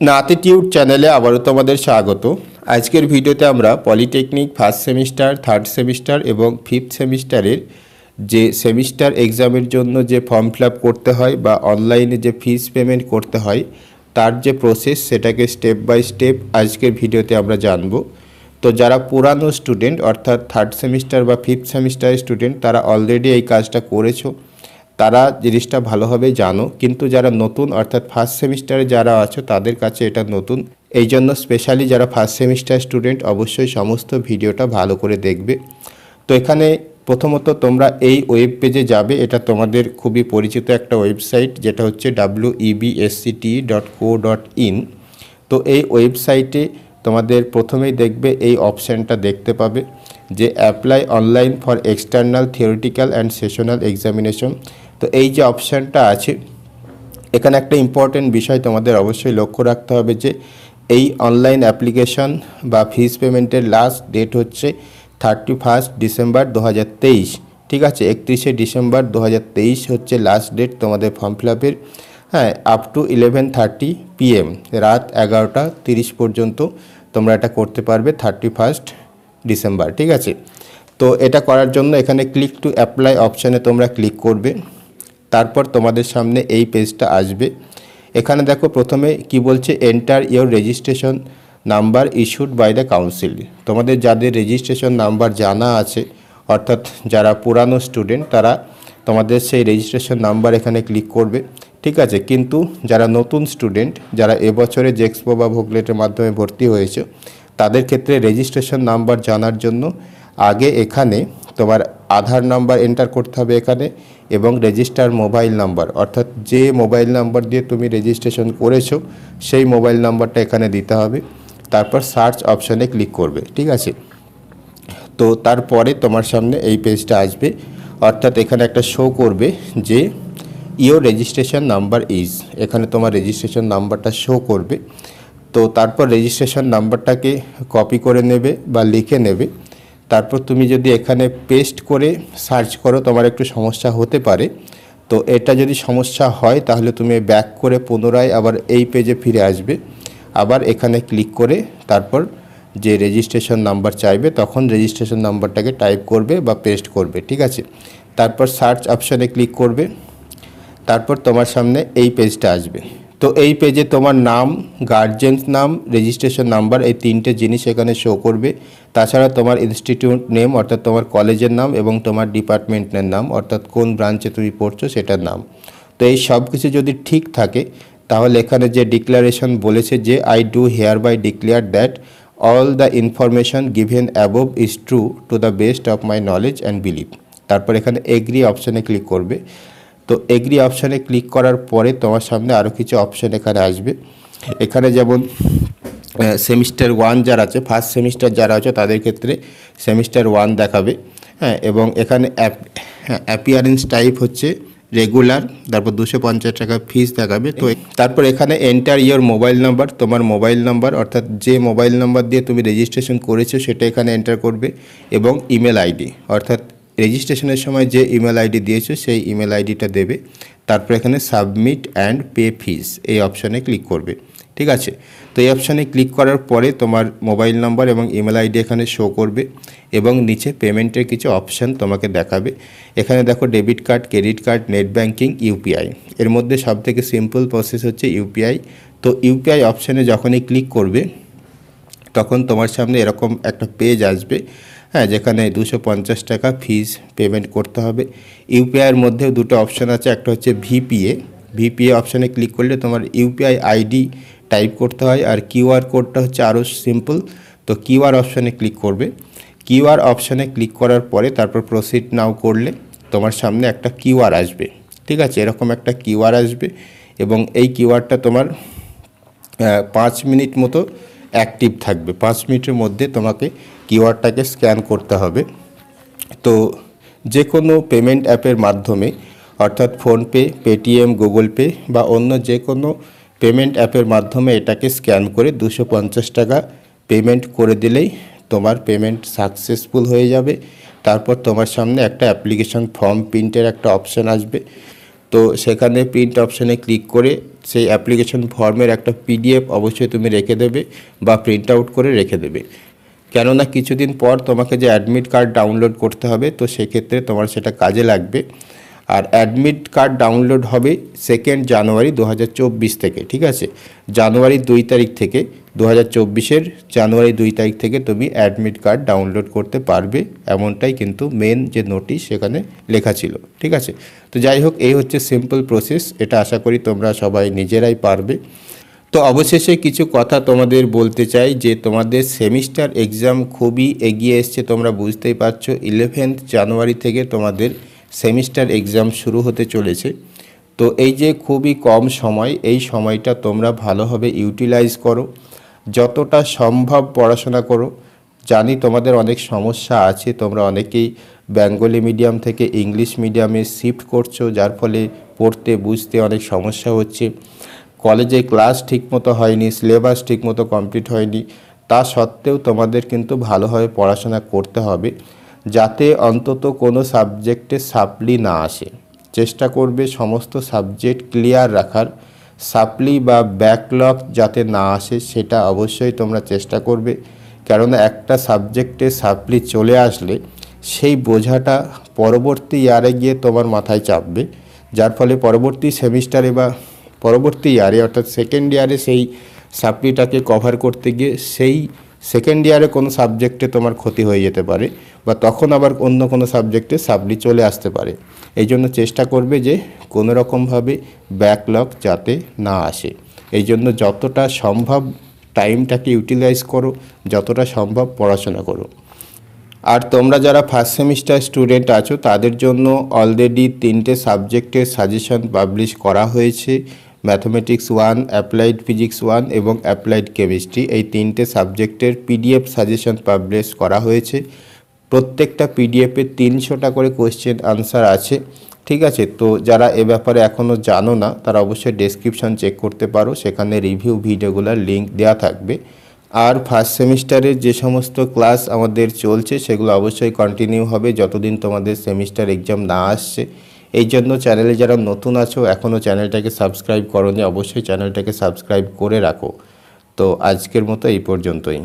নাতিটিউড চ্যানেলে আবারও তোমাদের স্বাগত। আজকের ভিডিওতে আমরা polytechnic first semester, third semester এবং ফিফথ সেমিস্টারের যে সেমিস্টার এক্সামের জন্য যে ফর্ম ফিল আপ করতে হয় বা অনলাইনে যে ফিস পেমেন্ট করতে হয় তার যে প্রসেস সেটাকে স্টেপ বাই স্টেপ আজকের ভিডিওতে আমরা জানব। তো যারা পুরানো স্টুডেন্ট অর্থাৎ থার্ড সেমিস্টার বা ফিফথ সেমিস্টারের স্টুডেন্ট তারা অলরেডি এই কাজটা করেছো, তারা জিনিসটা ভালোভাবে জানো, কিন্তু যারা নতুন অর্থাৎ ফার্স্ট সেমিস্টারে যারা আছো তাদের কাছে এটা নতুন। এই জন্য স্পেশালি যারা ফার্স্ট সেমিস্টার স্টুডেন্ট অবশ্যই সমস্ত ভিডিওটা ভালো করে দেখবে। তো এখানে প্রথমত তোমরা এই ওয়েব পেজে যাবে, এটা তোমাদের খুবই পরিচিত একটা ওয়েবসাইট যেটা hচ্ছে webscte.co.in। তো এই ওয়েবসাইটে তোমাদের প্রথমেই দেখবে এই অপশানটা দেখতে পাবে যে apply online for external theoretical and sessional examination. তো এই যে অপশানটা আছে এখানে একটা ইম্পর্টেন্ট বিষয় তোমাদের অবশ্যই লক্ষ্য রাখতে হবে যে এই অনলাইন অ্যাপ্লিকেশন বা ফিস পেমেন্টের লাস্ট ডেট হচ্ছে 31 ডিসেম্বর 2023। ঠিক আছে, 31 ডিসেম্বর 2023 হচ্ছে লাস্ট ডেট তোমাদের ফর্ম ফিল আপের। হ্যাঁ, আপ টু 11:30 PM, রাত 11:30 পর্যন্ত তোমরা এটা করতে পারবে 31 ডিসেম্বর। ঠিক আছে, তো এটা করার জন্য এখানে ক্লিক টু অ্যাপ্লাই অপশানে তোমরা ক্লিক করবে। তারপর তোমাদের সামনে এই পেজটা আসবে। এখানে দেখো প্রথমে কি বলছে, enter your registration number issued by the council. তোমাদের যাদের রেজিস্ট্রেশন নাম্বার জানা আছে অর্থাৎ যারা পুরানো স্টুডেন্ট তারা তোমাদের সেই রেজিস্ট্রেশন নাম্বার এখানে ক্লিক করবে। ঠিক আছে, কিন্তু যারা নতুন স্টুডেন্ট যারা এবছরে জেক্সপো বা ভোগলেটের মাধ্যমে ভর্তি হয়েছে তাদের ক্ষেত্রে রেজিস্ট্রেশন নাম্বার জানার জন্য আগে এখানে তোমার আধার নাম্বার এন্টার করতে হবে এখানে, এবং রেজিস্টার মোবাইল নাম্বার অর্থাৎ যে মোবাইল নাম্বার দিয়ে তুমি রেজিস্ট্রেশন করেছো সেই মোবাইল নাম্বারটা এখানে দিতে হবে। তারপর সার্চ অপশানে ক্লিক করবে। ঠিক আছে, তো তারপরে তোমার সামনে এই পেজটা আসবে, অর্থাৎ এখানে একটা শো করবে যে ইওর রেজিস্ট্রেশন নাম্বার ইজ, এখানে তোমার রেজিস্ট্রেশন নাম্বারটা শো করবে। তো তারপর রেজিস্ট্রেশন নাম্বারটাকে কপি করে নেবে বা লিখে নেবে। তারপর তুমি যদি এখানে পেস্ট করে সার্চ করো তোমার একটু সমস্যা হতে পারে। তো এটা যদি সমস্যা হয় তাহলে তুমি ব্যাক করে পুনরায় আবার এই পেজে ফিরে আসবে, আবার এখানে ক্লিক করে তারপর যে রেজিস্ট্রেশন নাম্বার চাইবে তখন রেজিস্ট্রেশন নাম্বারটাকে টাইপ করবে বা পেস্ট করবে। ঠিক আছে, তারপর সার্চ অপশানে ক্লিক করবে। তারপর তোমার সামনে এই পেজটা আসবে। তো এই পেজে তোমার নাম, গার্জেন্স নাম, রেজিস্ট্রেশন নাম্বার এই তিনটে জিনিস এখানে শো করবে। তাছাড়া তোমার ইনস্টিটিউট নেম অর্থাৎ তোমার কলেজের নাম এবং তোমার ডিপার্টমেন্টের নাম অর্থাৎ কোন ব্রাঞ্চে তুমি পড়ছো সেটার নাম। তো এই সব কিছু যদি ঠিক থাকে তাহলে এখানে যে ডিক্লারেশন বলেছে যে I do hereby declare that all the information given above is true to the best of my knowledge and believe. তারপর এখানে এগ্রি অপশানে ক্লিক করবে। তো এগ্রি অপশানে ক্লিক করার পরে তোমার সামনে আরও কিছু অপশান এখানে আসবে। এখানে যেমন সেমিস্টার 1 যারা আছে, ফার্স্ট সেমিস্টার যারা আছে তাদের ক্ষেত্রে সেমিস্টার 1 দেখাবে। হ্যাঁ, এবং এখানে অ্যাপিয়ারেন্স টাইপ হচ্ছে রেগুলার, তারপর 250 টাকা ফিস দেখাবে। তো তারপর এখানে এন্টার ইওর মোবাইল নাম্বার, তোমার মোবাইল নাম্বার অর্থাৎ যে মোবাইল নাম্বার দিয়ে তুমি রেজিস্ট্রেশন করেছো সেটা এখানে এন্টার করবে, এবং ইমেল আইডি অর্থাৎ রেজিস্ট্রেশনের সময় যে ইমেল আইডি দিয়েছো সেই ইমেল আইডিটা দেবে। তারপর এখানে সাবমিট অ্যান্ড পে ফিস এই অপশানে ক্লিক করবে। ঠিক আছে, তো এই অপশানে ক্লিক করার পরে তোমার মোবাইল নাম্বার এবং ইমেল আইডি এখানে শো করবে, এবং নিচে পেমেন্টের কিছু অপশান তোমাকে দেখাবে। এখানে দেখো debit card, credit card, net banking, UPI. এর মধ্যে সবথেকে সিম্পল প্রসেস হচ্ছে ইউপিআই। তো ইউপিআই অপশানে যখনই ক্লিক করবে তখন তোমার সামনে এরকম একটা পেজ আসবে, হ্যাঁ, যেখানে 250 টাকা ফিস পেমেন্ট করতে হবে। ইউপিআইয়ের মধ্যেও দুটো অপশান আছে, একটা হচ্ছে ভিপিএ। ভিপিএ অপশানে ক্লিক করলে তোমার ইউপিআই আইডি টাইপ করতে হয়, আর কিউআর কোডটা হচ্ছে আরও সিম্পল। তো কিউআর অপশানে ক্লিক করবে। কিউআর অপশানে ক্লিক করার পরে তারপর প্রসিড নাও করলে তোমার সামনে একটা কিউআর আসবে। ঠিক আছে, এরকম একটা কিউআর আসবে, এবং এই কিউআরটা তোমার 5 মিনিট মতো অ্যাক্টিভ থাকবে। 5 মিনিটের মধ্যে তোমাকে কিউআরটাকে স্ক্যান করতে হবে। তো যে কোনো পেমেন্ট অ্যাপের মাধ্যমে অর্থাৎ ফোনপে, পেটিএম, গুগল পে বা অন্য যে কোনো পেমেন্ট অ্যাপের মাধ্যমে এটাকে স্ক্যান করে 250 টাকা পেমেন্ট করে দিলেই তোমার পেমেন্ট সাকসেসফুল হয়ে যাবে। তারপর তোমার সামনে একটা অ্যাপ্লিকেশন ফর্ম প্রিন্টের একটা অপশান আসবে। তো সেখানে প্রিন্ট অপশানে ক্লিক করে সেই অ্যাপ্লিকেশন ফর্মের একটা PDF অবশ্যই তুমি রেখে দেবে বা প্রিন্ট আউট করে রেখে দেবে। কেননা কিছুদিন পর তোমাকে যে অ্যাডমিট কার্ড ডাউনলোড করতে হবে, তো সেক্ষেত্রে তোমার সেটা কাজে লাগবে। আর অ্যাডমিট কার্ড ডাউনলোড হবে 2 জানুয়ারি 2024 থেকে, ঠিক আছে? জানুয়ারি 2 তারিখ থেকে 2024-এর জানুয়ারি 2 তারিখ থেকে তুমি অ্যাডমিট কার্ড ডাউনলোড করতে পারবে, এমনটাই কিন্তু মেন যে নোটিশ সেখানে লেখা ছিল, ঠিক আছে? তো যাই হোক, এই হচ্ছে সিম্পল প্রসেস, এটা আশা করি তোমরা সবাই নিজেরাই পারবে। তো অবশেষে কিছু কথা তোমাদের বলতে চাই যে তোমাদের সেমিস্টার এক্সাম খুবই এগিয়ে এসছে, তোমরা বুঝতেই পারছো। 11 জানুয়ারি থেকে তোমাদের সেমিস্টার এক্সাম শুরু হতে চলেছে। তো এই যে খুবই কম সময়, এই সময়টা তোমরা ভালোভাবে ইউটিলাইজ করো, যতটা সম্ভব পড়াশোনা করো। জানি তোমাদের অনেক সমস্যা আছে, তোমরা অনেকেই বেঙ্গলি মিডিয়াম থেকে ইংলিশ মিডিয়ামে শিফট করছো, যার ফলে পড়তে বুঝতে অনেক সমস্যা হচ্ছে। কলেজে ক্লাস ঠিকমতো হয়নি, সিলেবাস ঠিকমতো কমপ্লিট হয়নি, তা সত্ত্বেও তোমাদের কিন্তু ভালোভাবে পড়াশোনা করতে হবে, যাতে অন্তত কোনো সাবজেক্টে সাপ্লি না আসে। চেষ্টা করবে সমস্ত সাবজেক্ট ক্লিয়ার রাখার, সাপ্লি বা ব্যাকলগ যাতে না আসে সেটা অবশ্যই তোমরা চেষ্টা করবে। কেননা একটা সাবজেক্টে সাপ্লি চলে আসলে সেই বোঝাটা পরবর্তী ইয়ারে গিয়ে তোমার মাথায় চাপবে, যার ফলে পরবর্তী সেমিস্টারে বা পরবর্তী ইয়ারে অর্থাৎ সেকেন্ড ইয়ারে সেই সাপ্লিটাকে কভার করতে গিয়ে সেই সেকেন্ড ইয়ারে কোনো সাবজেক্টে তোমার ক্ষতি হয়ে যেতে পারে, বা তখন আবার অন্য কোনো সাবজেক্টে সাপ্লি চলে আসতে পারে। এই জন্য চেষ্টা করবে যে কোনো রকমভাবে ব্যাকলগ যাতে না আসে। এই জন্য যতটা সম্ভব টাইমটাকে ইউটিলাইজ করো, যতটা সম্ভব পড়াশোনা করো। আর তোমরা যারা ফার্স্ট সেমিস্টার স্টুডেন্ট আছো তাদের জন্য অলরেডি 3টে সাবজেক্টের সাজেশন পাবলিশ করা হয়েছে। ম্যাথমেটিক্স 1, অ্যাপ্লাইড ফিজিক্স 1 এবং অ্যাপ্লাইড কেমিস্ট্রি, এই 3টে সাবজেক্টের PDF সাজেশন পাবলিশ করা হয়েছে। প্রত্যেকটা PDFে 300টা করে কোয়েশ্চেন আনসার আছে, ঠিক আছে? তো যারা এ ব্যাপারে এখনও জানো না তারা অবশ্যই ডেসক্রিপশন চেক করতে পারো, সেখানে রিভিউ ভিডিওগুলোর লিঙ্ক দেওয়া থাকবে। আর ফার্স্ট সেমিস্টারের যে সমস্ত ক্লাস আমাদের চলছে সেগুলো অবশ্যই কন্টিনিউ হবে যতদিন তোমাদের সেমিস্টার এক্সাম না আসছে। এই জন্য চ্যানেলে যারা নতুন আছো এখনও চ্যানেলটাকে সাবস্ক্রাইব করোনি, অবশ্যই চ্যানেলটাকে সাবস্ক্রাইব করে রাখো। তো আজকের মতো এই পর্যন্তই।